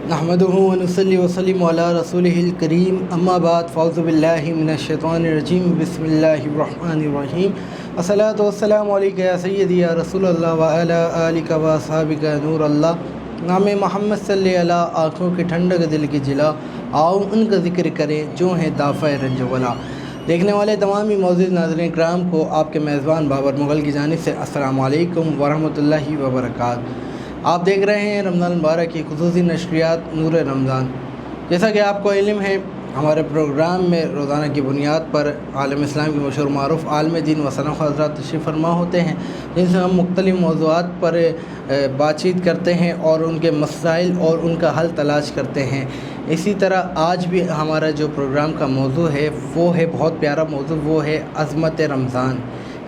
نحمدہ ونصلی وسلم علی رسولہ الکریم اما بعد فاعوذ باللہ من الشیطان الرجیم بسم اللہ الرحمن الرحیم الصلاۃ والسلام علیکہ یا سیدی یا رسول اللہ وعلی آلک و اصحابک نور اللہ۔ نام محمد صلی اللہ آنکھوں کی ٹھنڈک دل کی جلا، آؤ ان کا ذکر کریں جو ہیں دافع رنج ولا۔ دیکھنے والے تمامی معزز ناظرین کرام کو آپ کے میزبان بابر مغل کی جانب سے السلام علیکم ورحمۃ اللہ وبرکاتہ۔ آپ دیکھ رہے ہیں رمضان المبارک کی خصوصی نشریات نور رمضان۔ جیسا کہ آپ کو علم ہے، ہمارے پروگرام میں روزانہ کی بنیاد پر عالم اسلام کے مشہور معروف عالم دین و صنف حضرات تشریف فرما ہوتے ہیں، جن سے ہم مختلف موضوعات پر بات چیت کرتے ہیں اور ان کے مسائل اور ان کا حل تلاش کرتے ہیں۔ اسی طرح آج بھی ہمارا جو پروگرام کا موضوع ہے وہ ہے بہت پیارا موضوع، وہ ہے عظمت رمضان۔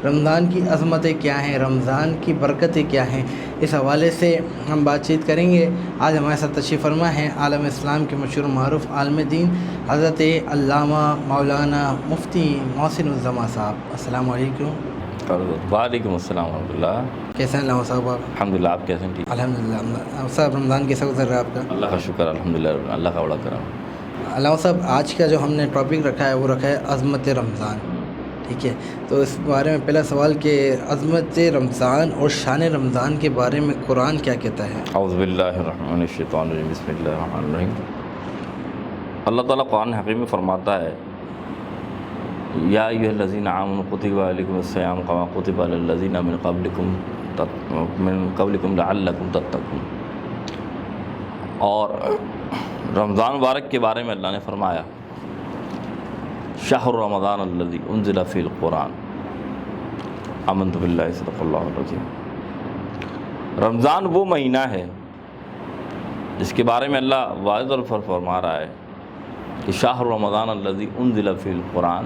رمضان کی عظمتیں کیا ہیں، رمضان کی برکتیں کیا ہیں، اس حوالے سے ہم بات چیت کریں گے۔ آج ہمارے ساتھ تشریف فرما ہیں عالم اسلام کے مشہور معروف عالم دین حضرت علامہ مولانا مفتی محسن الزماں صاحب۔ السلام علیکم۔ وعلیکم السلام ورحمۃ اللہ۔ کیسے ہیں علامہ صاحب آپ؟ الحمدللہ، آپ کیسے ہیں؟ ٹھیک الحمدللہ صاحب۔ رمضان کیسا گزر رہا ہے آپ کا؟ اللہ کا شکر، الحمدللہ، اللہ کا بڑا کرم۔ علامہ صاحب، آج کا جو ہم نے ٹاپک رکھا ہے وہ رکھا ہے عظمت رمضان، ٹھیک ہے؟ تو اس بارے میں پہلا سوال کہ عظمت رمضان اور شان رمضان کے بارے میں قرآن کیا کہتا ہے؟ اعوذ باللہ الرحمن الشیطان الرجیم، بسم اللہ الرحمن الرحیم۔ اللہ تعالیٰ قرآن حکیم میں فرماتا ہے، یا ایھا الذین آمنوا کتب علیکم الصیام کما کتب علی الذین من قبلکم لعلکم تتقون۔ اور رمضان مبارک کے بارے میں اللہ نے فرمایا، شہر رمضان الذی انزل فیہ القرآن آمنت باللہ صدق اللہ العظیم۔ رمضان وہ مہینہ ہے جس کے بارے میں اللہ واضح طور پر فرما رہا ہے کہ شہر رمضان الذی انزل فیہ القرآن،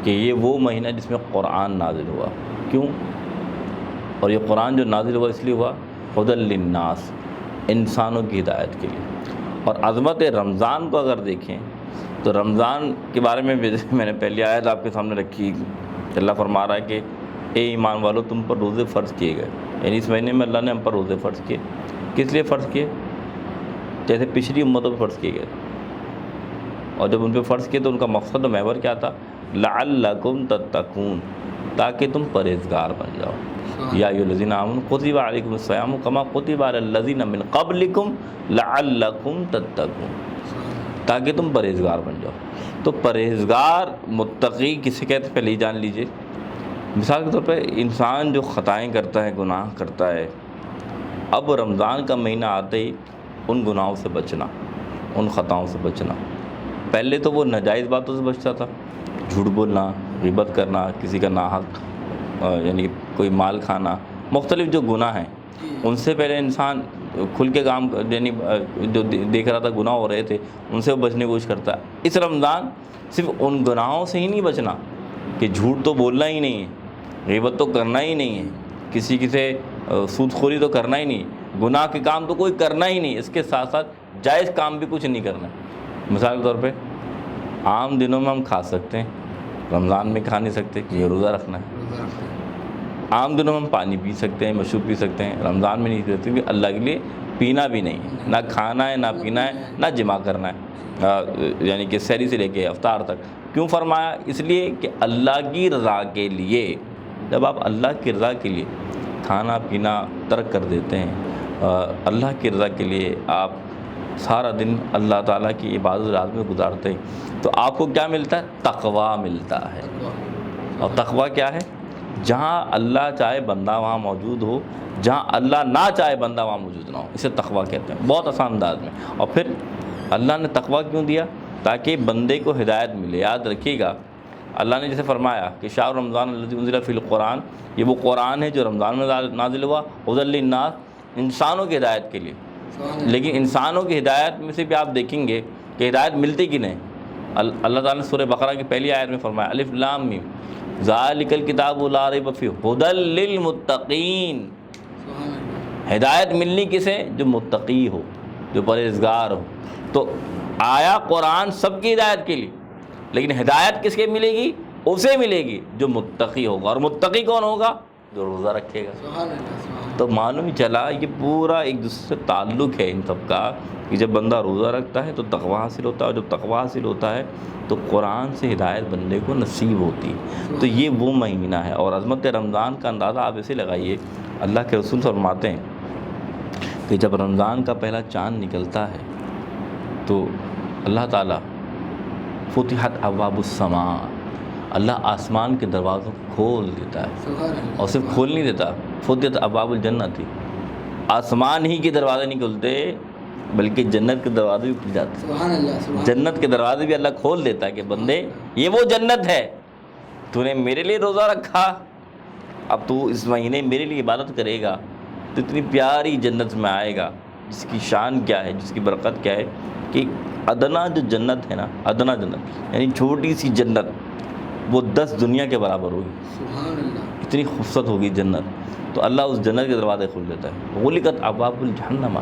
کہ یہ وہ مہینہ جس میں قرآن نازل ہوا۔ کیوں؟ اور یہ قرآن جو نازل ہوا اس لیے ہوا ھدی للناس، انسانوں کی ہدایت کے لیے۔ اور عظمت رمضان کو اگر دیکھیں تو رمضان کے بارے میں میں نے پہلی آیت آپ کے سامنے رکھی کہ اللہ فرما رہا ہے کہ اے ایمان والو، تم پر روزے فرض کیے گئے، یعنی اس مہینے میں اللہ نے ہم پر روزے فرض کیے۔ کس لیے فرض کیے؟ جیسے پچھلی امتوں پہ فرض کیے گئے، اور جب ان پہ فرض کیے تو ان کا مقصد و محور کیا تھا؟ لعلکم تتقون، تاکہ تم پرہیزگار بن جاؤ۔ یا ایھا الذین آمنوا کتب علیکم الصیام کما کتب علی الذین من قبلکم لعلکم تتقون، تاکہ تم پرہیزگار بن جاؤ۔ تو پرہیزگار متقی کسے کہتے ہیں پہلے ہی جان لیجئے۔ مثال کے طور پہ انسان جو خطائیں کرتا ہے، گناہ کرتا ہے، اب رمضان کا مہینہ آتے ہی ان گناہوں سے بچنا، ان خطاؤں سے بچنا۔ پہلے تو وہ ناجائز باتوں سے بچتا تھا، جھوٹ بولنا، غیبت کرنا، کسی کا ناحق یعنی کوئی مال کھانا، مختلف جو گناہ ہیں ان سے پہلے انسان کھل کے کام، یعنی جو دیکھ رہا تھا گناہ ہو رہے تھے ان سے وہ بچنے کی کوشش کرتا ہے۔ اس رمضان صرف ان گناہوں سے ہی نہیں بچنا کہ جھوٹ تو بولنا ہی نہیں ہے، غیبت تو کرنا ہی نہیں ہے، کسی سے سود خوری تو کرنا ہی نہیں، گناہ کے کام تو کوئی کرنا ہی نہیں، اس کے ساتھ ساتھ جائز کام بھی کچھ نہیں کرنا۔ مثال کے طور پہ عام دنوں میں ہم کھا سکتے ہیں، رمضان میں کھا نہیں سکتے کہ یہ روزہ رکھنا ہے۔ عام دنوں میں ہم پانی پی سکتے ہیں، مشروب پی سکتے ہیں، رمضان میں نہیں پی سکتے کہ اللہ کے لیے پینا بھی نہیں ہے، نہ کھانا ہے، نہ پینا ہے، نہ جمع کرنا ہے، یعنی کہ سحری سے لے کے افطار تک۔ کیوں فرمایا؟ اس لیے کہ اللہ کی رضا کے لیے۔ جب آپ اللہ کی رضا کے لیے کھانا پینا ترک کر دیتے ہیں، اللہ کی رضا کے لیے آپ سارا دن اللہ تعالیٰ کی عبادت راز میں گزارتے ہیں، تو آپ کو کیا ملتا ہے؟ تقویٰ ملتا ہے۔ اور تقویٰ کیا ہے؟ جہاں اللہ چاہے بندہ وہاں موجود ہو، جہاں اللہ نہ چاہے بندہ وہاں موجود نہ ہو، اسے تقویٰ کہتے ہیں، بہت آسان انداز میں۔ اور پھر اللہ نے تقویٰ کیوں دیا؟ تاکہ بندے کو ہدایت ملے۔ یاد رکھیے گا، اللہ نے جیسے فرمایا کہ شہر رمضان الذی انزل فیہ القرآن، یہ وہ قرآن ہے جو رمضان میں نازل ہوا، ھدی للناس، انسانوں کی ہدایت کے لیے۔ لیکن انسانوں کی ہدایت میں سے بھی آپ دیکھیں گے کہ ہدایت ملتی کہ نہیں۔ اللہ تعالیٰ نے سورہ بقرہ کی پہلی آیت میں فرمایا، الف لام میم ذالک الکتاب لا ریب فیہ ھدی للمتقین۔ ہدایت ملنی کسے؟ جو متقی ہو، جو پرہیزگار ہو۔ تو آیا قرآن سب کی ہدایت کے لیے، لیکن ہدایت کس کے ملے گی؟ اسے ملے گی جو متقی ہوگا۔ اور متقی کون ہوگا؟ جو روزہ رکھے گا۔ سبحان اللہ، سبحان اللہ۔ تو معلوم ہی چلا یہ پورا ایک دوسرے سے تعلق ہے ان سب کا، کہ جب بندہ روزہ رکھتا ہے تو تقویٰ حاصل ہوتا ہے، اور جب تقویٰ حاصل ہوتا ہے تو قرآن سے ہدایت بندے کو نصیب ہوتی ہے۔ تو یہ وہ مہینہ ہے، اور عظمت رمضان کا اندازہ آپ اسے لگائیے، اللہ کے رسول فرماتے ہیں کہ جب رمضان کا پہلا چاند نکلتا ہے تو اللہ تعالیٰ فتحت ابواب السماء، اللہ آسمان کے دروازوں کو کھول دیتا ہے، سبحان اللہ، اور صرف کھول نہیں دیتا، فتحت ابواب الجنت ہی، آسمان ہی کے دروازے نہیں کھلتے بلکہ جنت کے دروازے بھی کھل جاتے ہیں۔ سبحان اللہ، سبحان جنت کے دروازے بھی اللہ کھول دیتا ہے کہ بندے یہ وہ جنت ہے، تو نے میرے لیے روزہ رکھا، اب تو اس مہینے میرے لیے عبادت کرے گا تو اتنی پیاری جنت میں آئے گا، جس کی شان کیا ہے، جس کی برکت کیا ہے کہ ادنا جو جنت ہے نا، ادنا جنت یعنی چھوٹی سی جنت، وہ 10 دنیا کے برابر ہوگی، سبحان اللہ، اتنی خوبصورت ہوگی جنت۔ تو اللہ اس جنت کے دروازے کھول دیتا ہے۔ غلقت ابواب الجہنم،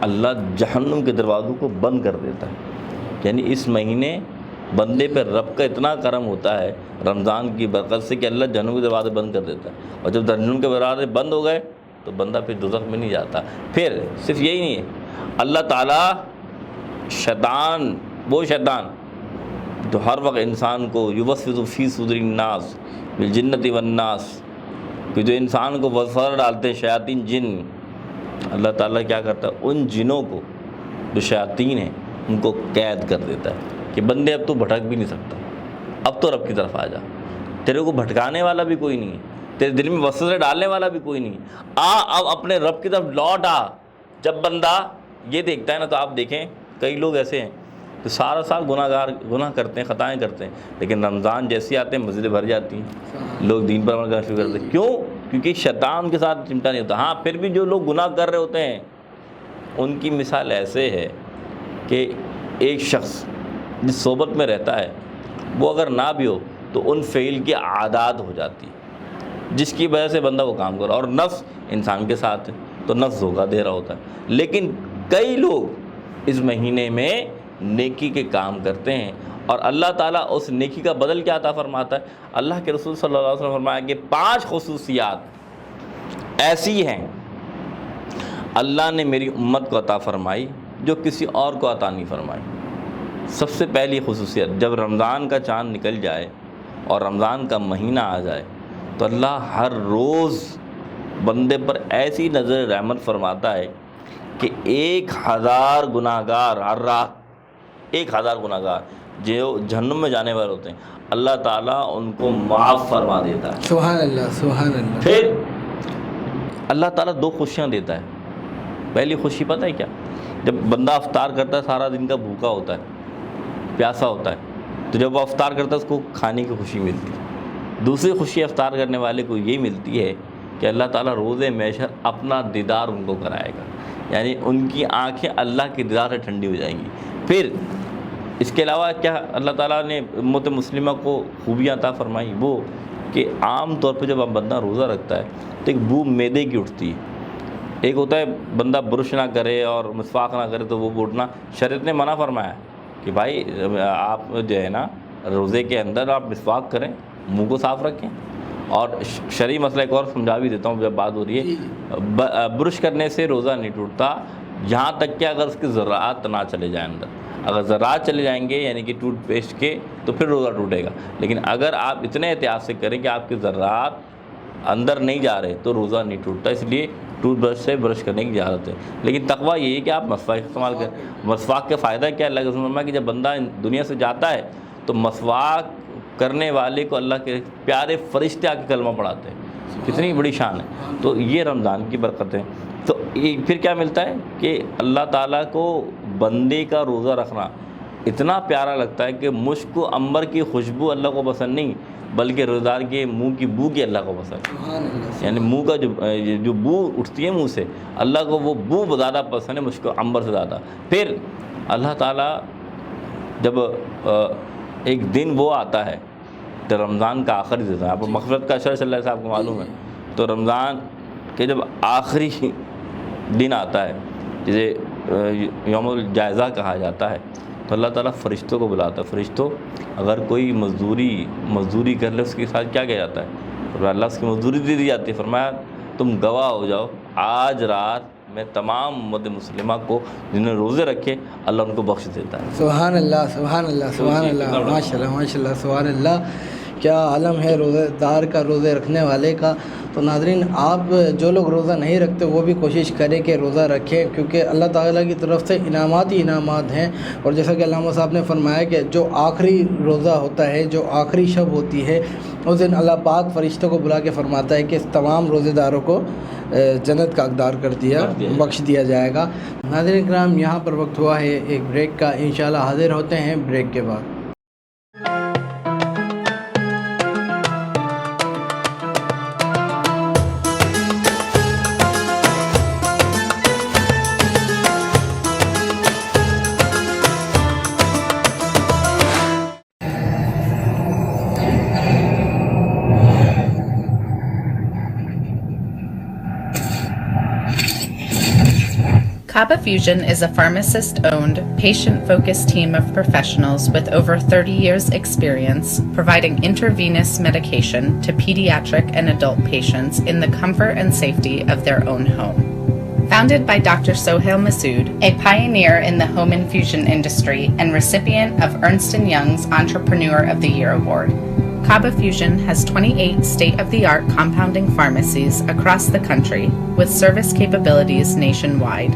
اللہ جہنم کے دروازوں کو بند کر دیتا ہے۔ یعنی اس مہینے بندے پہ رب کا اتنا کرم ہوتا ہے رمضان کی برکت سے کہ اللہ جہنم کے دروازے بند کر دیتا ہے، اور جب جہنم کے دروازے بند ہو گئے تو بندہ پھر دوزخ میں نہیں جاتا۔ پھر صرف یہی نہیں ہے، اللہ تعالیٰ شیطان، وہ شیطان جو ہر وقت انسان کو یوسوس فی صدور الناس بالجنۃ والناس، کہ جو انسان کو وسوسہ ڈالتے ہیں شیاطین جن، اللہ تعالیٰ کیا کرتا ہے ان جنوں کو جو شیاطین ہیں ان کو قید کر دیتا ہے کہ بندے اب تو بھٹک بھی نہیں سکتا، اب تو رب کی طرف آ جا، تیرے کو بھٹکانے والا بھی کوئی نہیں ہے، تیرے دل میں وسوسے ڈالنے والا بھی کوئی نہیں ہے، اب اپنے رب کی طرف لوٹ آ۔ جب بندہ یہ دیکھتا ہے نا، تو آپ دیکھیں کئی لوگ ایسے ہیں تو سارا سال گناہ کرتے ہیں، خطائیں کرتے ہیں، لیکن رمضان جیسے آتے ہیں مسجدیں بھر جاتی ہیں، لوگ دین پر عمل کرنا شروع کرتے ہیں۔ کیوں؟ کیونکہ شیطان کے ساتھ چمٹا نہیں ہوتا۔ ہاں پھر بھی جو لوگ گناہ کر رہے ہوتے ہیں ان کی مثال ایسے ہے کہ ایک شخص جس صحبت میں رہتا ہے وہ اگر نہ بھی ہو تو ان فعل کی عادات ہو جاتی ہے، جس کی وجہ سے بندہ وہ کام کر رہا ہے، اور نفس انسان کے ساتھ ہے تو نفس دھوکہ دے رہا ہوتا ہے۔ لیکن کئی لوگ اس مہینے میں نیکی کے کام کرتے ہیں، اور اللہ تعالیٰ اس نیکی کا بدل کیا عطا فرماتا ہے؟ اللہ کے رسول صلی اللہ علیہ وسلم نے فرمایا کہ 5 خصوصیات ایسی ہیں اللہ نے میری امت کو عطا فرمائی جو کسی اور کو عطا نہیں فرمائی۔ سب سے پہلی خصوصیت، جب رمضان کا چاند نکل جائے اور رمضان کا مہینہ آ جائے تو اللہ ہر روز بندے پر ایسی نظر رحمت فرماتا ہے کہ 1000 گناہگار ہر رات، 1000 گناہگار جو جہنم میں جانے والے ہوتے ہیں، اللہ تعالیٰ ان کو معاف فرما دیتا ہے۔ سبحان اللہ، سبحان اللہ۔ پھر اللہ تعالیٰ 2 خوشیاں دیتا ہے۔ پہلی خوشی پتہ ہے کیا؟ جب بندہ افطار کرتا ہے سارا دن کا بھوکا ہوتا ہے، پیاسا ہوتا ہے، تو جب وہ افطار کرتا ہے اس کو کھانے کی خوشی ملتی ہے۔ دوسری خوشی افطار کرنے والے کو یہ ملتی ہے کہ اللہ تعالیٰ روز محشر اپنا دیدار ان کو کرائے گا، یعنی ان کی آنکھیں اللہ کے دیدار سے ٹھنڈی ہو جائیں گی۔ پھر اس کے علاوہ کیا اللہ تعالیٰ نے امت مسلمہ کو خوبیاں عطا فرمائی، وہ کہ عام طور پہ جب بندہ روزہ رکھتا ہے تو ایک بو معدے کی اٹھتی ہے۔ ایک ہوتا ہے بندہ برش نہ کرے اور مسواک نہ کرے تو وہ اٹھنا، شریعت نے منع فرمایا کہ بھائی آپ جو ہے نا روزے کے اندر آپ مسواک کریں، منہ کو صاف رکھیں، اور شرعی مسئلہ ایک اور سمجھا بھی دیتا ہوں جب بات ہو رہی ہے، برش کرنے سے روزہ نہیں ٹوٹتا یہاں تک کہ اگر اس کے ذرات نہ چلے جائیں اندر، اگر ذرات چلے جائیں گے یعنی کہ ٹوتھ پیسٹ کے تو پھر روزہ ٹوٹے گا، لیکن اگر آپ اتنے احتیاط سے کریں کہ آپ کے ذرات اندر نہیں جا رہے تو روزہ نہیں ٹوٹتا، اس لیے ٹوتھ برش سے برش کرنے کی اجازت ہے۔ لیکن تقویٰ یہ ہے کہ آپ مسواک استعمال کریں۔ مسواک کا فائدہ کیا ہے؟ اللہ کے رسول نے فرمایا کہ جب بندہ دنیا سے جاتا ہے تو مسواک کرنے والے کو اللہ کے پیارے فرشتے آ کے کلمہ پڑھاتے ہیں، کتنی بڑی شان ہے۔ تو یہ رمضان کی برکت ہے۔ تو پھر کیا ملتا ہے کہ اللہ تعالیٰ کو بندے کا روزہ رکھنا اتنا پیارا لگتا ہے کہ مشک و عنبر کی خوشبو اللہ کو پسند نہیں بلکہ روزدار کے منہ کی بو کی اللہ کو پسند ہے، یعنی منہ کا جو بو اٹھتی ہے منہ سے اللہ کو وہ بو زیادہ پسند ہے مشک و عنبر سے زیادہ۔ پھر اللہ تعالیٰ جب ایک دن وہ آتا ہے تو رمضان کا آخری دن ہے، آپ کو مغفرت کا اشر صلی اللہ صاحب کو معلوم ہے، تو رمضان کے جب آخری دن آتا ہے جسے یوم الجائزہ کہا جاتا ہے تو اللہ تعالیٰ فرشتوں کو بلاتا ہے، فرشتوں اگر کوئی مزدوری کر لے اس کے ساتھ کیا کیا جاتا ہے تو اللہ اس کی مزدوری دے دی جاتی ہے. فرمایا تم گواہ ہو جاؤ آج رات میں تمام امت مسلمہ کو جنہوں نے روزے رکھے اللہ ان کو بخش دیتا ہے. سبحان اللہ سبحان اللہ سبحان اللہ، ماشاء اللہ ماشاء اللہ، سبحان اللہ. کیا عالم ہے روزے دار کا، روزے رکھنے والے کا. تو ناظرین، آپ جو لوگ روزہ نہیں رکھتے وہ بھی کوشش کریں کہ روزہ رکھیں، کیونکہ اللہ تعالیٰ کی طرف سے انعامات ہی انعامات ہیں. اور جیسا کہ علامہ صاحب نے فرمایا کہ جو آخری روزہ ہوتا ہے، جو آخری شب ہوتی ہے، اس دن اللہ پاک فرشتوں کو بلا کے فرماتا ہے کہ اس تمام روزے داروں کو جنت کا حقدار کر دیا، بخش دیا جائے گا. ناظرین کرام، یہاں پر وقت ہوا ہے ایک بریک کا، انشاءاللہ حاضر ہوتے ہیں بریک کے بعد. Kaba Fusion is a pharmacist-owned, patient-focused team of professionals with over 30 years' experience providing intravenous medication to pediatric and adult patients in the comfort and safety of their own home. Founded by Dr. Sohail Masood, a pioneer in the home infusion industry and recipient of Ernst & Young's Entrepreneur of the Year Award, Kaba Fusion has 28 state-of-the-art compounding pharmacies across the country with service capabilities nationwide.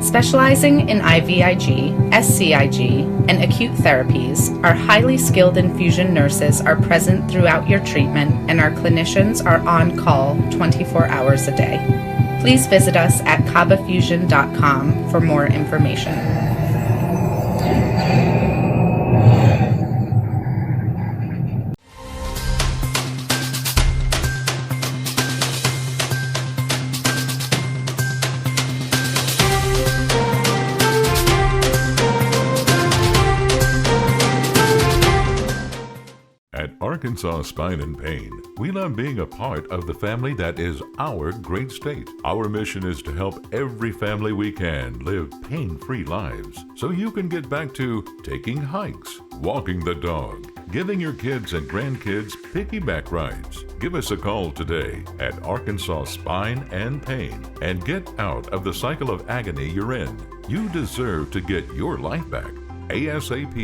Specializing in IVIG, SCIG, and acute therapies, our highly skilled infusion nurses are present throughout your treatment and our clinicians are on call 24 hours a day. Please visit us at kabafusion.com for more information. Arkansas Spine and Pain. We love being a part of the family that is our great state. Our mission is to help every family we can live pain-free lives so you can get back to taking hikes, walking the dog, giving your kids and grandkids piggyback rides. Give us a call today at Arkansas Spine and Pain and get out of the cycle of agony you're in. You deserve to get your life back ASAP.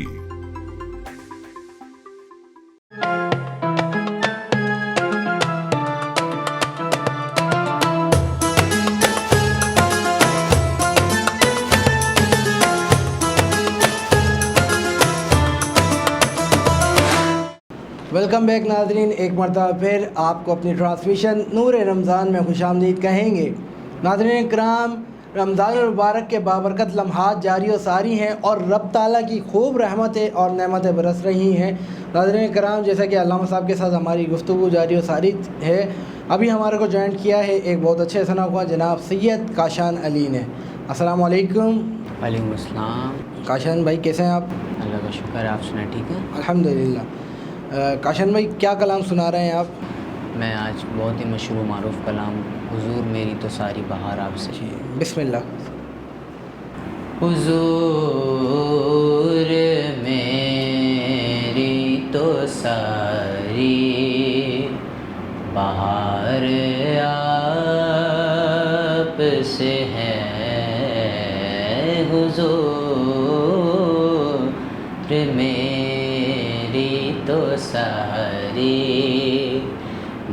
Welcome back ناظرین، ایک مرتبہ پھر آپ کو اپنی transmission نور رمضان میں خوش آمدید کہیں گے. ناظرین کرام، رمضان المبارک کے بابرکت لمحات جاری و ساری ہیں اور رب تعالیٰ کی خوب رحمتیں اور نعمتیں برس رہی ہیں. ناظرین کرام، جیسا کہ علامہ صاحب کے ساتھ ہماری گفتگو جاری و ساری ہے، ابھی ہمارے کو جوائنٹ کیا ہے ایک بہت اچھے ثناء جناب سید کاشان علی نے. السلام علیکم. وعلیکم السلام. کاشان بھائی کیسے ہیں آپ؟ اللہ کا شکر ہے، آپ سنیں ٹھیک ہے؟ الحمدللہ. کاشان بھائی کیا کلام سنا رہے ہیں آپ؟ میں آج بہت ہی مشہور معروف کلام حضور میری تو ساری بہار آپ سے. بسم اللہ. حضور میری تو ساری بہار آپ سے ہے، حضور میری تو ساری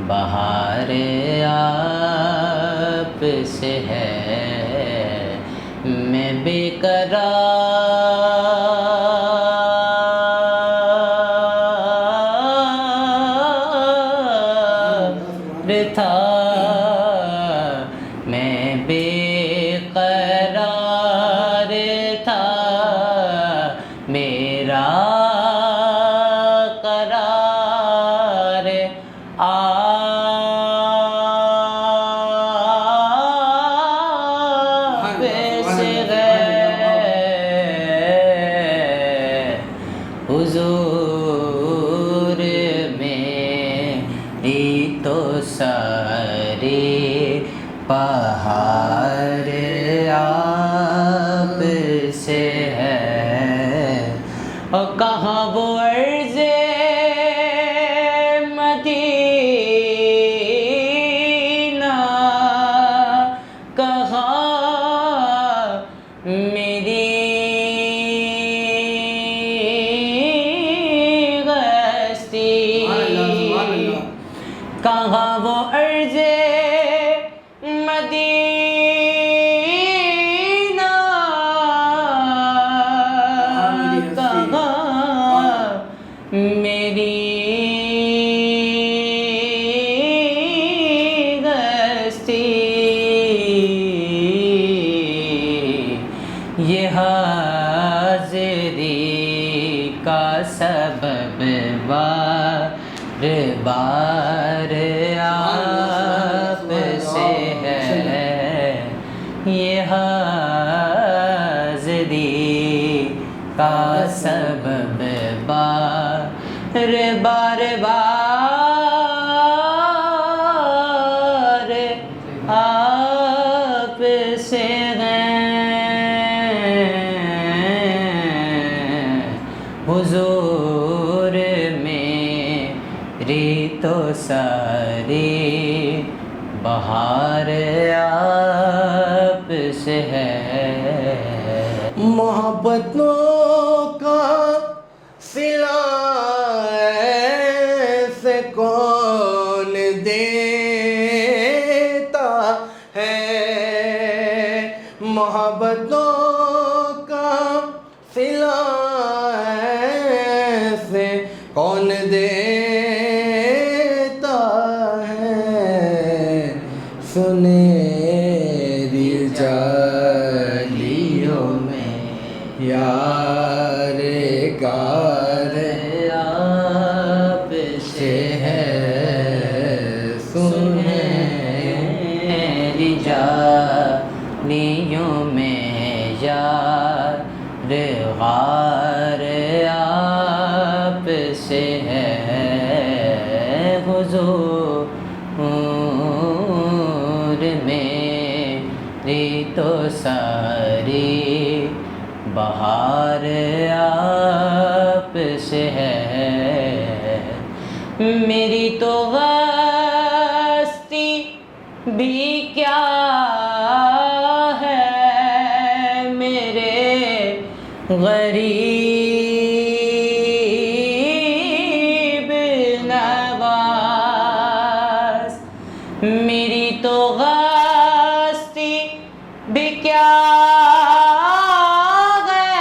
بہار آپ سے ہے. میں بے قرار تھا، میں بے قرار تھا، میرا قرار آپ سے ہے، میری غستی کہاں وہ عرض مدینہ کہاں میری غستی یہ حاضری کا سبب بار بار آپ سے ہے، یہ حاضری کا سبب بار بار بار آپ سے ہے، حضور میری تو ساری بہار آپ سے ہے۔ محبتوں کا صلہ ایسے کون دیتا ہے، محبتوں کا صلہ ایسے کون دیتا ہے، سنہری جالیوں میں یار گار آپ سے ہے، سنہری جالیوں میں یار غار آپ سے ہے، حضور میری تو ساری بہار آپ سے ہے، میری تو غستی بھی کیا ہے، میرے غریب نواز، میری تو غستی بھی کیا ہے،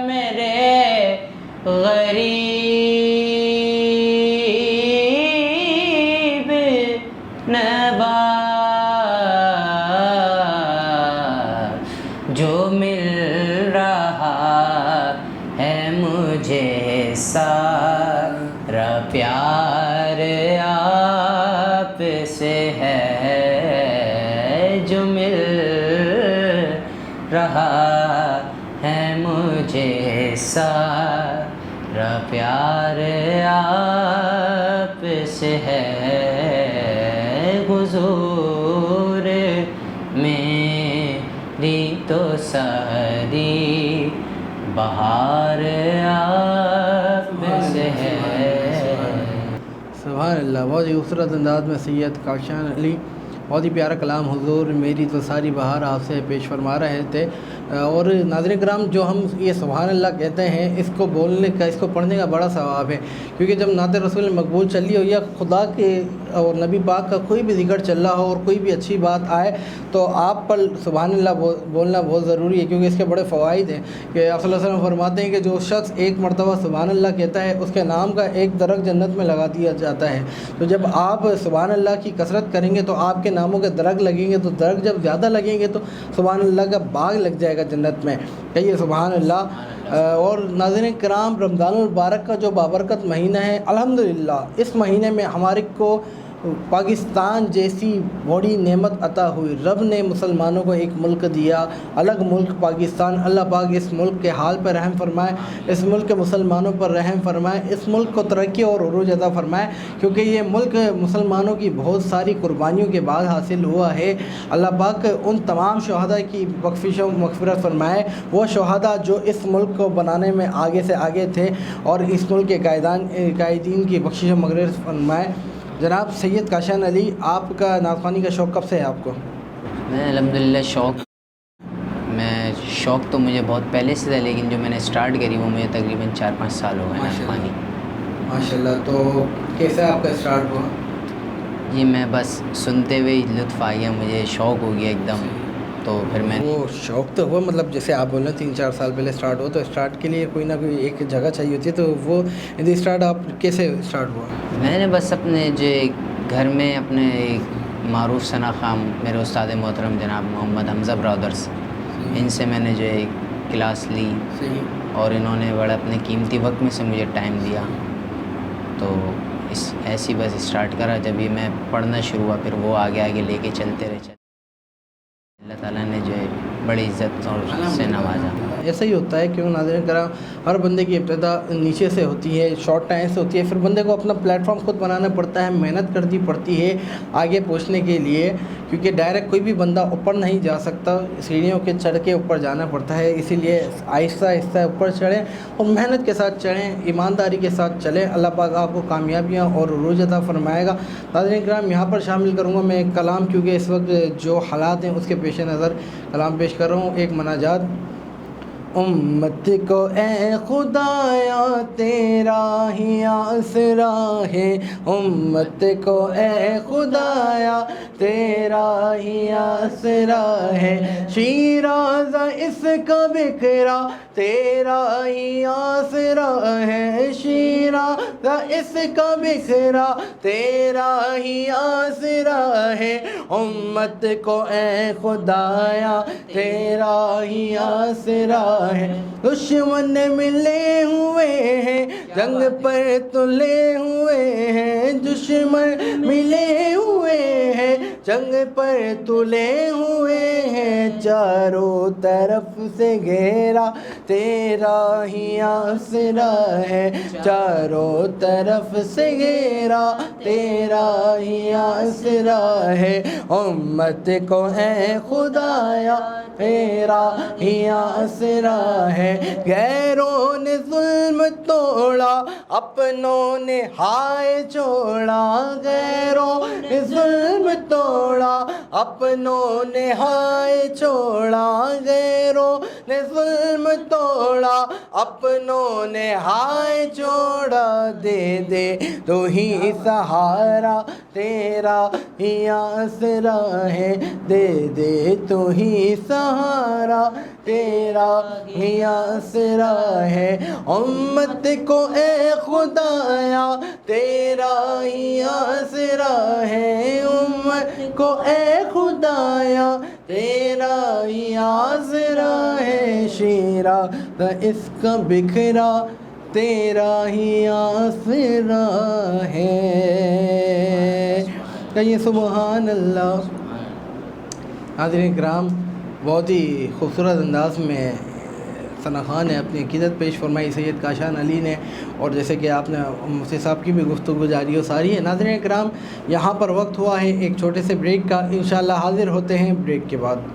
میرے غریب نواز، جو مل رہا ہے مجھے سارا پیار آپ سے ہے، جو مل رہا ہے مجھے سارا پیار آپ سے ہے، حضور میری تو ساری بہار آپ سے ہے۔ سبحان اللہ، بہت ہی خوبصورت انداز میں سید کاشان علی بہت ہی پیارا کلام حضور میری تو ساری بہار آپ سے پیش فرما رہے تھے۔ اور ناظرین کرام، جو ہم یہ سبحان اللہ کہتے ہیں، اس کو بولنے کا، اس کو پڑھنے کا بڑا ثواب ہے، کیونکہ جب نعت رسول مقبول چل رہی ہو یا خدا کے اور نبی پاک کا کوئی بھی ذکر چل رہا ہو اور کوئی بھی اچھی بات آئے تو آپ پر سبحان اللہ بولنا بہت ضروری ہے، کیونکہ اس کے بڑے فوائد ہیں کہ آپ صلی اللہ علیہ وسلم فرماتے ہیں کہ جو شخص ایک مرتبہ سبحان اللہ کہتا ہے اس کے نام کا ایک درخت جنت میں لگا دیا جاتا ہے۔ تو جب آپ سبحان اللہ کی کثرت کریں گے تو آپ کے ناموں کے درخت لگیں گے، تو درخت جب زیادہ لگیں گے تو سبحان اللہ کا باغ لگ جائے گا جنت میں۔ کہیے سبحان اللہ۔ اور ناظرین کرام، رمضان المبارک کا جو بابرکت مہینہ ہے، الحمدللہ اس مہینے میں ہمارے کو پاکستان جیسی بڑی نعمت عطا ہوئی۔ رب نے مسلمانوں کو ایک ملک دیا، الگ ملک پاکستان۔ اللہ پاک اس ملک کے حال پر رحم فرمائے، اس ملک کے مسلمانوں پر رحم فرمائے، اس ملک کو ترقی اور عروج عطا فرمائے، کیونکہ یہ ملک مسلمانوں کی بہت ساری قربانیوں کے بعد حاصل ہوا ہے۔ اللہ پاک ان تمام شہداء کی بخشش و مغفرت فرمائے، وہ شہداء جو اس ملک کو بنانے میں آگے سے آگے تھے، اور اس ملک کے قائدین کی بخشش و مغفرت فرمائے۔ جناب سید کاشان علی، آپ کا نعت خوانی کا شوق کب سے ہے آپ کو؟ میں الحمدللہ شوق میں شوق تو مجھے بہت پہلے سے تھا، لیکن جو میں نے اسٹارٹ کری وہ مجھے تقریباً 4-5 سال ہو گئے نل پانی. ماشاء اللہ. تو کیسے آپ کا اسٹارٹ ہوا؟ جی میں بس سنتے ہوئے ہی لطف آ گیا، مجھے شوق ہو گیا ایک دم. تو پھر میں وہ شوق تو ہوا، مطلب جیسے آپ بول رہے ہیں 3-4 سال پہلے اسٹارٹ ہو، تو اسٹارٹ کے لیے کوئی نہ کوئی ایک جگہ چاہیے ہوتی ہے. تو وہ اسٹارٹ آپ کیسے اسٹارٹ ہوا؟ میں نے بس اپنے جو گھر میں اپنے ایک معروف ثنا خام میرے استاد محترم جناب محمد حمزہ برادرس، ان سے میں نے جو کلاس لی، صحیح. اور انہوں نے بڑا اپنے قیمتی وقت میں سے مجھے ٹائم دیا. تو ایسی بس اسٹارٹ کرا. جب یہ میں پڑھنا شروع ہوا پھر وہ آگے آگے لے کے چلتے رہے. اللہ تعالیٰ نے جو بڑی عزت اور سے نوازا. ایسا ہی ہوتا ہے، کیوں ناظرین کرام، ہر بندے کی ابتدا نیچے سے ہوتی ہے، شارٹ ٹائم سے ہوتی ہے. پھر بندے کو اپنا پلیٹ فارم خود بنانا پڑتا ہے، محنت کرنی پڑتی ہے آگے پہنچنے کے لیے، کیونکہ ڈائریکٹ کوئی بھی بندہ اوپر نہیں جا سکتا، سیڑھیوں کے چڑھ کے اوپر جانا پڑتا ہے. اسی لیے آہستہ آہستہ اوپر چڑھیں اور محنت کے ساتھ چڑھیں، ایمانداری کے ساتھ چلیں. اللہ پاک آپ کو کامیابیاں اور عروج عطا فرمائے گا. ناظرین کرام، یہاں پر شامل کروں گا میں ایک کلام، کیونکہ اس وقت جو حالات ہیں اس کے پیش نظر کلام پیش کر رہا ہوں. ایک مناجات. امت کو اے خدایا تیرا ہی آسرا ہے، امت کو اے خدایا تیرا ہی آسرا ہے، شیراز اس کا بکھرا تیرا ہی آسرا ہے، شیراز اس کا بکھرا تیرا ہی آسرا ہے، امت کو اے خدایا تیرا ہی آسرا ہے. دشمن ملے ہوئے ہیں جنگ پر تلے ہوئے ہیں، دشمن ملے ہوئے ہیں جنگ پر تلے ہوئے ہیں، چاروں طرف سے گھیرا تیرا ہی آسرا ہے، چاروں طرف سے گھیرا تیرا ہی آسرا ہے، امت کو اے خدایا تیرا ہی آسرا ہے. غیروں نے ظلم توڑا اپنوں نے ہائے چھوڑا، غیروں نے ظلم توڑا اپنوں نے ہائے چھوڑا، غیروں نے ظلم توڑا اپنوں نے ہائے چھوڑا، دے دے تو ہی سہارا تیرا ہی آسرا ہے، دے دے تو ہی سہارا تیرا ہی آسرا ہے، امت کو اے خدایا تیرا ہی آسرا ہے، امت کو اے خدایا تیرا ہی آسرا ہے، شیرا اس کا بکھرا تیرا ہی آسرا ہے. کہیے سبحان اللہ. ناظرین کرام، بہت ہی خوبصورت انداز میں ثنا خان نے اپنی عقیدت پیش فرمائی سید کاشان علی نے، اور جیسے کہ آپ نے مفتی صاحب کی بھی گفتگو جاری و ساری ہے. ناظرین کرام، یہاں پر وقت ہوا ہے ایک چھوٹے سے بریک کا، انشاءاللہ حاضر ہوتے ہیں بریک کے بعد.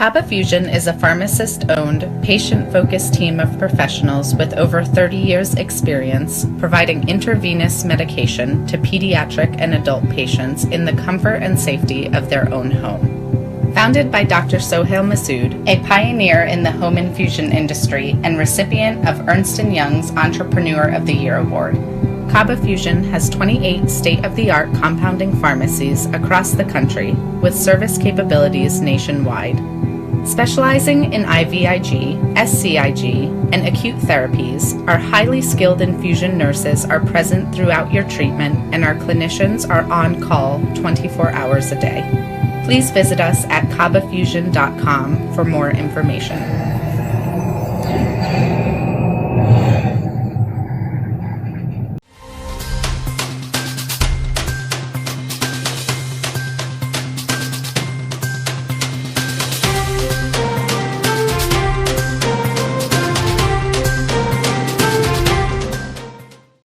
Kaba Fusion is a pharmacist-owned, patient-focused team of professionals with over 30 years' experience providing intravenous medication to pediatric and adult patients in the comfort and safety of their own home. Founded by Dr. Sohail Masood, a pioneer in the home infusion industry and recipient of Ernst & Young's Entrepreneur of the Year Award, Kaba Fusion has 28 state-of-the-art compounding pharmacies across the country with service capabilities nationwide. Specializing in IVIG, SCIG, and acute therapies, our highly skilled infusion nurses are present throughout your treatment, and our clinicians are on call 24 hours a day. Please visit us at kabafusion.com for more information.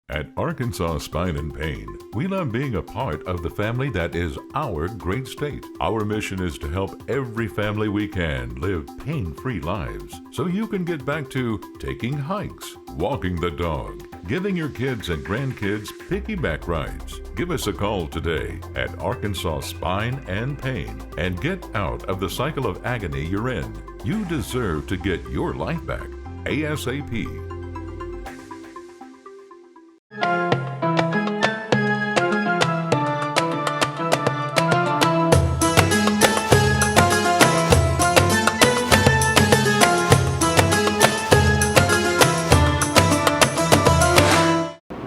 At Arkansas Spine and Pain. We love being a part of the family that is our great state. Our mission is to help every family we can live pain-free lives so you can get back to taking hikes, walking the dog, giving your kids and grandkids piggyback rides. Give us a call today at Arkansas Spine and Pain and get out of the cycle of agony you're in. You deserve to get your life back ASAP.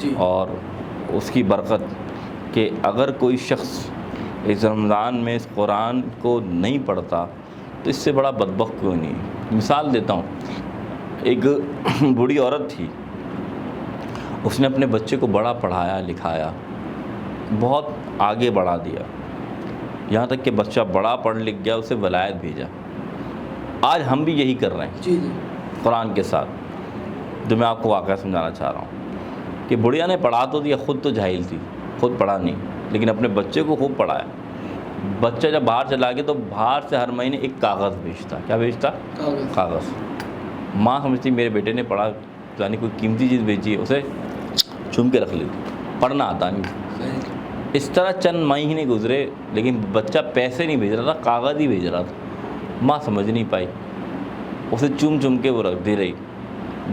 جی. اور اس کی برکت کہ اگر کوئی شخص اس رمضان میں اس قرآن کو نہیں پڑھتا تو اس سے بڑا بدبخت کوئی نہیں. مثال دیتا ہوں، ایک بوڑھی عورت تھی، اس نے اپنے بچے کو بڑا پڑھایا لکھایا، بہت آگے بڑھا دیا، یہاں تک کہ بچہ بڑا پڑھ لکھ گیا، اسے ولایت بھیجا. آج ہم بھی یہی کر رہے ہیں جی جی قرآن کے ساتھ. جو میں آپ کو واقعہ سمجھانا چاہ رہا ہوں کہ بڑھیا نے پڑھا تو دیا، خود تو جاہل تھی، خود پڑھا نہیں، لیکن اپنے بچے کو خوب پڑھایا. بچہ جب باہر چلا گیا تو باہر سے ہر مہینے ایک کاغذ بھیجتا. کیا بھیجتا؟ کاغذ. ماں سمجھتی میرے بیٹے نے پڑھا، یعنی کوئی قیمتی چیز بھیجی ہے، اسے چوم کے رکھ لیتی، پڑھنا آتا نہیں. اس طرح چند مہینے گزرے لیکن بچہ پیسے نہیں بھیج رہا تھا، کاغذ ہی بھیج رہا تھا. ماں سمجھ نہیں پائی، اسے چوم چوم کے وہ رکھ دے رہی.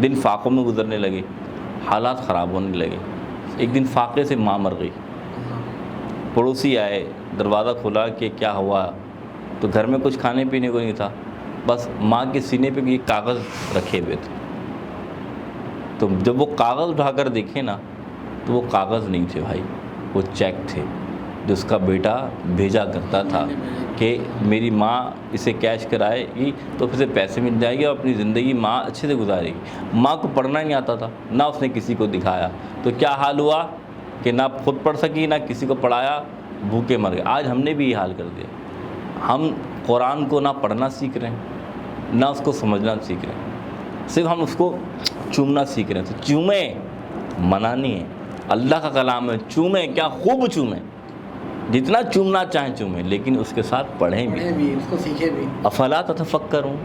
دن فاقوں میں گزرنے لگے، حالات خراب ہونے لگے. ایک دن فاقے سے ماں مر گئی. پڑوسی آئے، دروازہ کھلا کہ کیا ہوا، تو گھر میں کچھ کھانے پینے کو نہیں تھا، بس ماں کے سینے پہ یہ کاغذ رکھے ہوئے تھے. تو جب وہ کاغذ اٹھا کر دیکھے نا تو وہ کاغذ نہیں تھے بھائی، وہ چیک تھے جو اس کا بیٹا بھیجا کرتا تھا کہ میری ماں اسے کیش کرائے گی تو پھر سے پیسے مل جائے گی اور اپنی زندگی ماں اچھے سے گزارے گی. ماں کو پڑھنا نہیں آتا تھا، نہ اس نے کسی کو دکھایا، تو کیا حال ہوا کہ نہ خود پڑھ سکی نہ کسی کو پڑھایا، بھوکے مر گئے. آج ہم نے بھی یہ حال کر دیا. ہم قرآن کو نہ پڑھنا سیکھ رہے ہیں نہ اس کو سمجھنا سیکھ رہے ہیں، صرف ہم اس کو چومنا سیکھ رہے ہیں. تو چومیں، منع نہیں ہے، اللہ کا کلام ہے، چومیں، کیا خوب چومیں، جتنا چومنا چاہیں چومیں، لیکن اس کے ساتھ پڑھیں بھی، اس کو سیکھے بھی. افلا تتفکرون،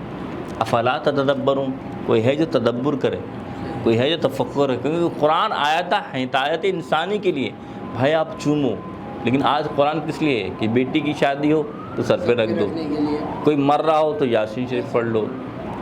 افلا تتدبرون. کوئی ہے جو تدبر کرے، کوئی ہے جو تفکر ہے، کیونکہ قرآن آیت ہے ہدایت انسانی کے لیے. بھائی آپ چومو، لیکن آج قرآن کس لیے ہے کہ بیٹی کی شادی ہو تو سر پہ رکھ دو، کوئی مر رہا ہو تو یاسین شریف پڑھ لو،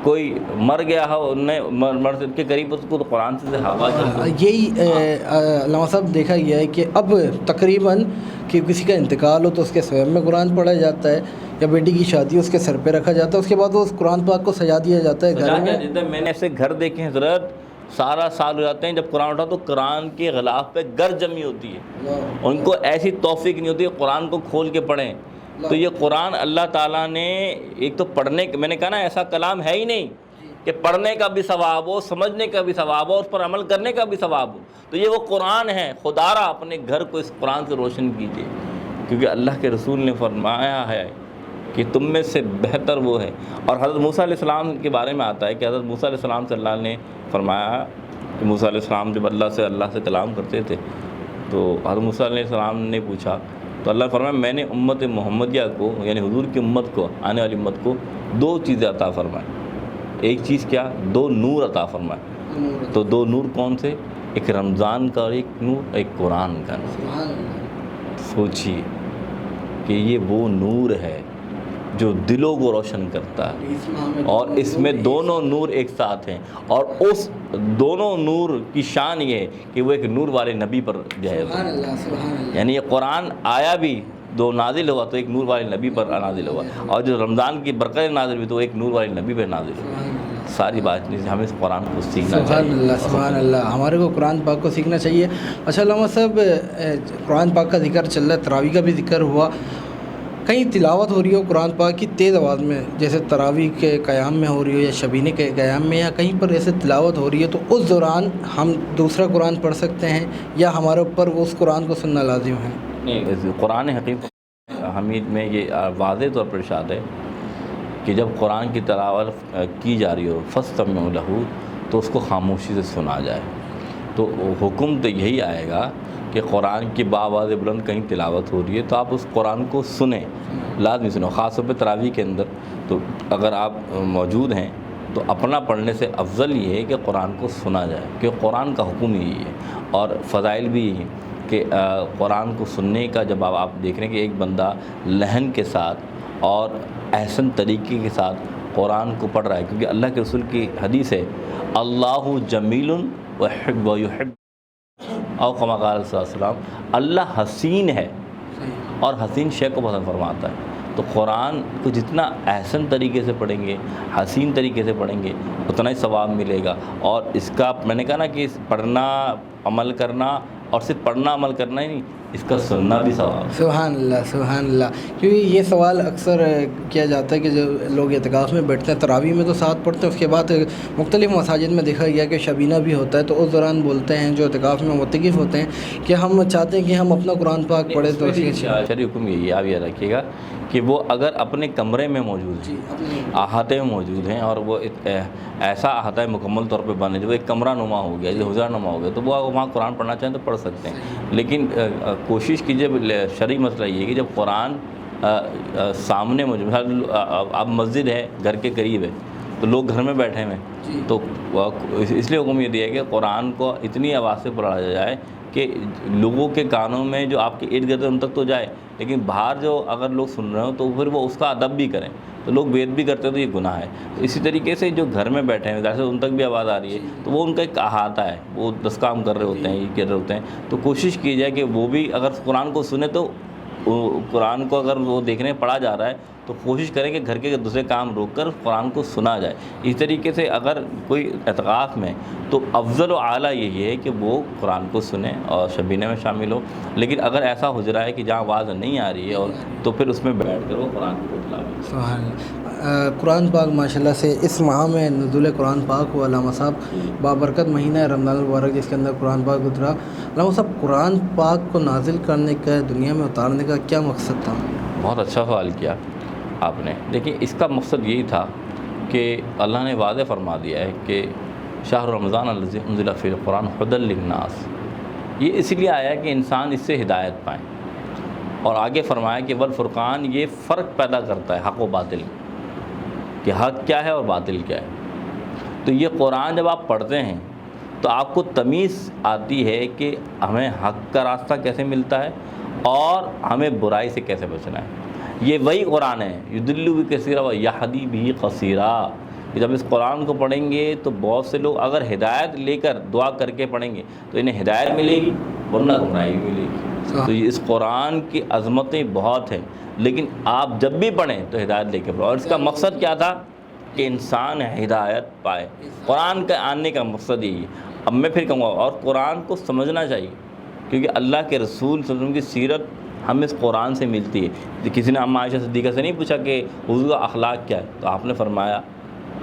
کوئی مر گیا ہو مرد کے قریب اس کو تو قرآن سے ہوا چل دو. یہی علامہ صاحب دیکھا گیا ہے کہ اب تقریباً کہ کسی کا انتقال ہو تو اس کے سویم میں قرآن پڑھا جاتا ہے، یا بیٹی کی شادی ہو اس کے سر پہ رکھا جاتا ہے، اس کے بعد وہ اس قرآن پاک کو سجا دیا جاتا ہے گھر میں. میں نے ایسے گھر دیکھے ہیں حضرت، سارا سال ہو جاتے ہیں، جب قرآن اٹھا تو قرآن کے غلاف پہ گر جمی ہوتی ہے. ان کو ایسی توفیق نہیں ہوتی قرآن کو کھول کے پڑھیں. تو یہ قرآن اللہ تعالیٰ نے ایک تو پڑھنے، میں نے کہا نا ایسا کلام ہے ہی نہیں کہ پڑھنے کا بھی ثواب ہو، سمجھنے کا بھی ثواب ہو، اس پر عمل کرنے کا بھی ثواب ہو. تو یہ وہ قرآن ہے. خدا را اپنے گھر کو اس قرآن سے روشن کیجیے، کیونکہ اللہ کے رسول نے فرمایا ہے کہ تم میں سے بہتر وہ ہے. اور حضرت موسیٰ علیہ السلام کے بارے میں آتا ہے کہ حضرت موسیٰ علیہ السلام سے اللہ نے فرمایا کہ موسیٰ علیہ السلام جب اللہ سے کلام کرتے تھے تو حضرت موسیٰ علیہ السلام نے پوچھا تو اللہ نے فرمایا میں نے امت محمدیہ کو، یعنی حضور کی امت کو، آنے والی امت کو 2 چیزیں عطا فرمائیں. ایک چیز کیا؟ 2 نور عطا فرمائے. تو 2 نور کون سے؟ ایک رمضان کا اور ایک نور، ایک قرآن کا نور. سوچیے کہ یہ وہ نور ہے جو دلوں کو روشن کرتا ہے، اور اس میں دونوں نور ایک ساتھ ہیں. اور اس دونوں نور کی شان یہ ہے کہ وہ ایک نور والے نبی پر جائے ہوتا ہے. یعنی یہ قرآن آیا بھی دو نازل ہوا تو ایک نور والے نبی پر نازل ہوا، اور جو رمضان کی برکت نازل ہوئی تو ایک نور والے نبی پر نازل ہوا. ساری بات نہیں، ہمیں اس قرآن کو سیکھنا چاہیے. سبحان اللہ، ہمارے کو قرآن پاک کو سیکھنا چاہیے. اچھا علامہ صاحب، قرآن پاک کا ذکر چل رہا ہے، تراویح کا بھی ذکر ہوا. کہیں تلاوت ہو رہی ہو قرآن پاک کی تیز آواز میں، جیسے تراویح کے قیام میں ہو رہی ہو یا شبینے کے قیام میں، یا کہیں پر ایسے تلاوت ہو رہی ہے، تو اس دوران ہم دوسرا قرآن پڑھ سکتے ہیں یا ہمارے اوپر اس قرآن کو سننا لازم ہے؟ نہیں، قرآن حکیم حمید میں یہ واضح طور پر ارشاد ہے کہ جب قرآن کی تلاوت کی جا رہی ہو فاستمعوا لہ، تو اس کو خاموشی سے سنا جائے. تو حکم تو یہی آئے گا کہ قرآن کی بآواز بلند کہیں تلاوت ہو رہی ہے تو آپ اس قرآن کو سنیں، لازمی سنو، خاص طور پہ تراویح کے اندر. تو اگر آپ موجود ہیں تو اپنا پڑھنے سے افضل یہ ہے کہ قرآن کو سنا جائے، کیونکہ قرآن کا حکم یہی ہے اور فضائل بھی یہی کہ قرآن کو سننے کا جب آپ دیکھ رہے ہیں کہ ایک بندہ لحن کے ساتھ اور احسن طریقے کے ساتھ قرآن کو پڑھ رہا ہے، کیونکہ اللہ کے رسول کی حدیث ہے اللہ جمیل ویحب ویحب، او کما قال صلی اللہ علیہ وسلم، اللہ حسین ہے اور حسین شے کو پسند فرماتا ہے. تو قرآن کو جتنا احسن طریقے سے پڑھیں گے، حسین طریقے سے پڑھیں گے، اتنا ہی ثواب ملے گا. اور اس کا میں نے کہا نا کہ پڑھنا، عمل کرنا، اور صرف پڑھنا عمل کرنا ہی نہیں، اس کا سننا بھی ثواب. سبحان اللہ سبحان اللہ. کیونکہ یہ سوال اکثر کیا جاتا ہے کہ جب لوگ اعتکاف میں بیٹھتے ہیں، تراویح میں تو ساتھ پڑھتے ہیں، اس کے بعد مختلف مساجد میں دیکھا گیا کہ شبینہ بھی ہوتا ہے، تو اس دوران بولتے ہیں جو اعتکاف میں معتکف ہوتے ہیں کہ ہم چاہتے ہیں کہ ہم اپنا قرآن پاک پڑھیں. تو شرعی حکم یہی آپ یاد رکھیے گا کہ وہ اگر اپنے کمرے میں موجود ہیں، احاطے میں موجود ہیں، اور وہ ایسا احاطہ مکمل طور پہ بنے جو ایک کمرہ نما ہو گیا، جو حجرہ نما ہو گیا، تو وہ وہاں قرآن پڑھنا چاہیں تو پڑھ سکتے ہیں. لیکن کوشش کیجیے، شرعی مسئلہ یہ ہے کہ جب قرآن سامنے موجود، اب مسجد ہے گھر کے قریب ہے تو لوگ گھر میں بیٹھے ہوئے ہیں، تو اس لیے حکم یہ دیا ہے کہ قرآن کو اتنی آواز سے پڑھا جائے کہ لوگوں کے کانوں میں جو آپ کے ارد گرد ان تک تو جائے، لیکن باہر جو اگر لوگ سن رہے ہوں تو پھر وہ اس کا ادب بھی کریں. تو لوگ بیت بھی کرتے ہیں تو یہ گناہ ہے. تو اسی طریقے سے جو گھر میں بیٹھے ہیں جیسے ان تک بھی آواز آ رہی ہے، تو وہ ان کا ایک احاطہ ہے، وہ 10 کام کر رہے ہوتے ہیں، یہ کر رہے ہوتے ہیں. تو کوشش کی جائے کہ وہ بھی اگر قرآن کو سنے تو قرآن کو اگر وہ دیکھنے پڑھا جا رہا ہے تو کوشش کریں کہ گھر کے دوسرے کام روک کر قرآن کو سنا جائے. اس طریقے سے اگر کوئی اعتکاف میں تو افضل و اعلیٰ یہی ہے کہ وہ قرآن کو سنیں اور شبینے میں شامل ہو. لیکن اگر ایسا حجرہ ہے کہ جہاں آواز نہیں آ رہی ہے اور تو پھر اس میں بیٹھ کر وہ قرآن کو تلاوت. سبحان اللہ. قرآن پاک ماشاءاللہ سے اس ماہ میں نزول قرآن پاک ہوا. علامہ صاحب بابرکت مہینہ ہے رمضان المبارک جس کے اندر قرآن پاک اترا. علامہ صاحب قرآن پاک کو نازل کرنے کا، دنیا میں اتارنے کا کیا مقصد تھا؟ بہت اچھا سوال کیا آپ نے. دیکھیں اس کا مقصد یہی تھا کہ اللہ نے واضح فرما دیا ہے کہ شہر رمضان الذی انزل فیہ القرآن ھدی للناس. یہ اس لیے آیا کہ انسان اس سے ہدایت پائیں، اور آگے فرمایا کہ والفرقان، یہ فرق پیدا کرتا ہے حق و باطل کہ حق کیا ہے اور باطل کیا ہے. تو یہ قرآن جب آپ پڑھتے ہیں تو آپ کو تمیز آتی ہے کہ ہمیں حق کا راستہ کیسے ملتا ہے اور ہمیں برائی سے کیسے بچنا ہے. یہ وہی قرآن ہے یضل بہ کثیرا و یہدی بہ کثیرا. کہ جب اس قرآن کو پڑھیں گے تو بہت سے لوگ اگر ہدایت لے کر دعا کر کے پڑھیں گے تو انہیں ہدایت ملے گی ورنہ گمراہی ملے گی. تو اس قرآن کی عظمتیں بہت ہیں، لیکن آپ جب بھی پڑھیں تو ہدایت لے کے پڑھیں. اور اس کا مقصد کیا تھا کہ انسان ہدایت پائے. قرآن کے آنے کا مقصد یہی ہے. اب میں پھر کہوں گا، اور قرآن کو سمجھنا چاہیے کیونکہ اللہ کے رسول صلی اللہ علیہ وسلم کی سیرت ہمیں اس قرآن سے ملتی ہے. کسی نے اماں عائشہ صدیقہ سے نہیں پوچھا کہ حضور کا اخلاق کیا ہے، تو آپ نے فرمایا،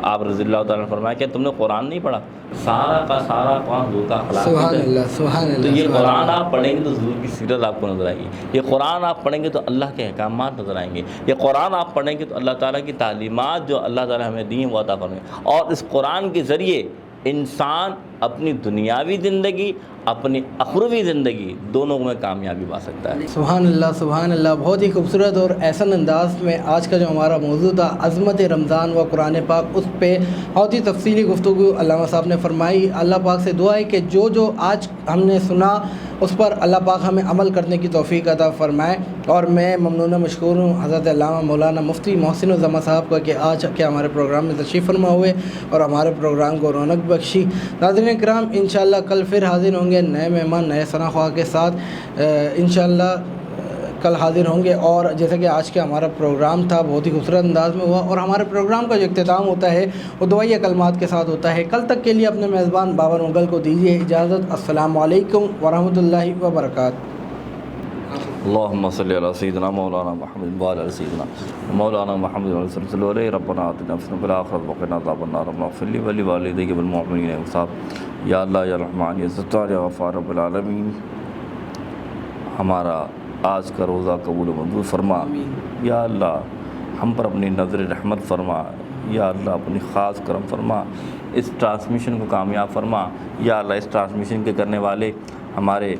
آپ رضی اللہ تعالیٰ نے فرمایا کہ تم نے قرآن نہیں پڑھا؟ سارا کا سارا قرآن حضور کا اخلاق. سبحان اللہ سبحان اللہ. تو یہ قرآن آپ پڑھیں گے تو حضور کی سیرت آپ کو نظر آئے گی. یہ قرآن آپ پڑھیں گے تو اللہ کے احکامات نظر آئیں گے. یہ قرآن آپ پڑھیں گے تو اللہ تعالیٰ کی تعلیمات جو اللہ تعالیٰ ہمیں دی ہیں وہ عطا فرمائیں. اور اس قرآن کے ذریعے انسان اپنی دنیاوی زندگی، اپنی اخروی زندگی دونوں میں کامیابی پا سکتا ہے. سبحان اللہ سبحان اللہ. بہت ہی خوبصورت اور احسن انداز میں آج کا جو ہمارا موضوع تھا عظمت رمضان و قرآن پاک، اس پہ بہت ہی تفصیلی گفتگو علامہ صاحب نے فرمائی. اللہ پاک سے دعا ہے کہ جو آج ہم نے سنا اس پر اللہ پاک ہمیں عمل کرنے کی توفیق عطا فرمائے. اور میں ممنون مشکور ہوں حضرت علامہ مولانا مفتی محسن الزمان صاحب کا کہ آج کے ہمارے پروگرام میں تشریف فرما ہوئے اور ہمارے پروگرام کو رونق بخشی. ناظرین کرام، انشاءاللہ کل پھر حاضر ہوں گے نئے مہمان، نئے ثنا خواہ کے ساتھ. انشاءاللہ کل حاضر ہوں گے. اور جیسا کہ آج کا ہمارا پروگرام تھا بہت ہی خوبصورت انداز میں ہوا، اور ہمارے پروگرام کا جو اختتام ہوتا ہے وہ دعائیہ کلمات کے ساتھ ہوتا ہے. کل تک کے لیے اپنے میزبان بابر مغل کو دیجیے اجازت. السلام علیکم ورحمۃ اللہ وبرکاتہ. اللهم صل على سيدنا مولانا محمد وعلى آل سيدنا مولانا محمد صلى الله عليه ربنا آتنا في الآخرة وقنا عذاب النار ربنا اغفر لي ولوالدي والمؤمنين والمؤمنات. یا اللہ یا رحمان یا ستار یا غفار رب العالمین، ہمارا آج کا روزہ قبول و منظور فرما. یا اللہ ہم پر اپنی نظر رحمت فرما. یا اللہ اپنی خاص کرم فرما. اس ٹرانسمیشن کو کامیاب فرما. یا اللہ اس ٹرانسمیشن کے کرنے والے ہمارے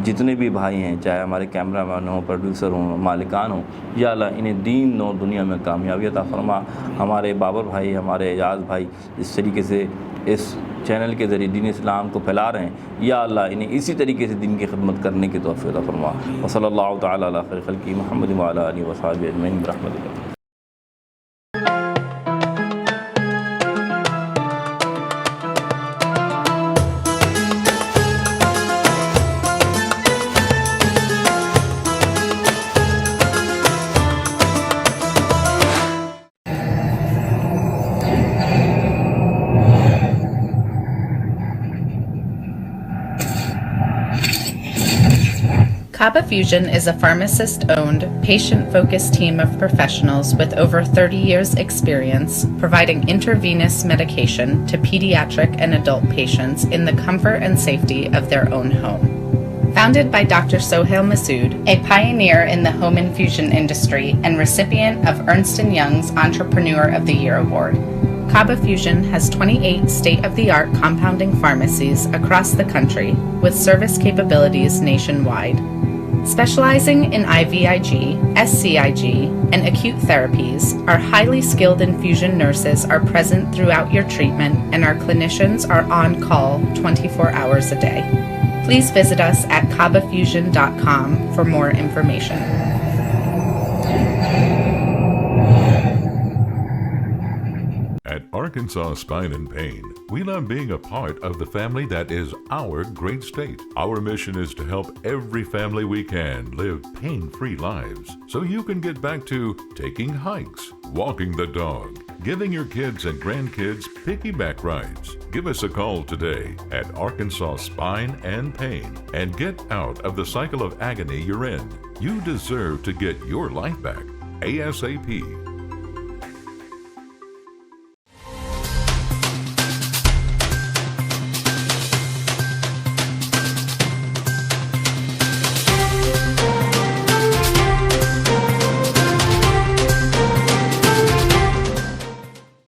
جتنے بھی بھائی ہیں، چاہے ہمارے کیمرہ مین ہوں، پروڈیوسر ہوں، مالکان ہوں، یا اللہ انہیں دین اور دنیا میں کامیابی عطا فرما. ہمارے بابر بھائی، ہمارے اعجاز بھائی اس طریقے سے اس چینل کے ذریعے دین اسلام کو پھیلا رہے ہیں، یا اللہ انہیں اسی طریقے سے دین کی خدمت کرنے کی توفیق عطا فرما. وصلی اللہ تعالیٰ علی خیر خلقہ محمد وعلی آلہ وصحبہ اجمعین برحمتک. Kaba Fusion is a pharmacist-owned, patient-focused team of professionals with over 30 years' experience providing intravenous medication to pediatric and adult patients in the comfort and safety of their own home. Founded by Dr. Sohail Masood, a pioneer in the home infusion industry and recipient of Ernst & Young's Entrepreneur of the Year Award, Kaba Fusion has 28 state-of-the-art compounding pharmacies across the country with service capabilities nationwide. Specializing in IVIG, SCIG, and acute therapies, our highly skilled infusion nurses are present throughout your treatment and our clinicians are on call 24 hours a day. Please visit us at kabafusion.com for more information. At Arkansas Spine and Pain, we love being a part of the family that is our great state. Our mission is to help every family we can live pain-free lives so you can get back to taking hikes, walking the dog, giving your kids and grandkids piggyback rides. Give us a call today at Arkansas Spine and Pain and get out of the cycle of agony you're in. You deserve to get your life back ASAP.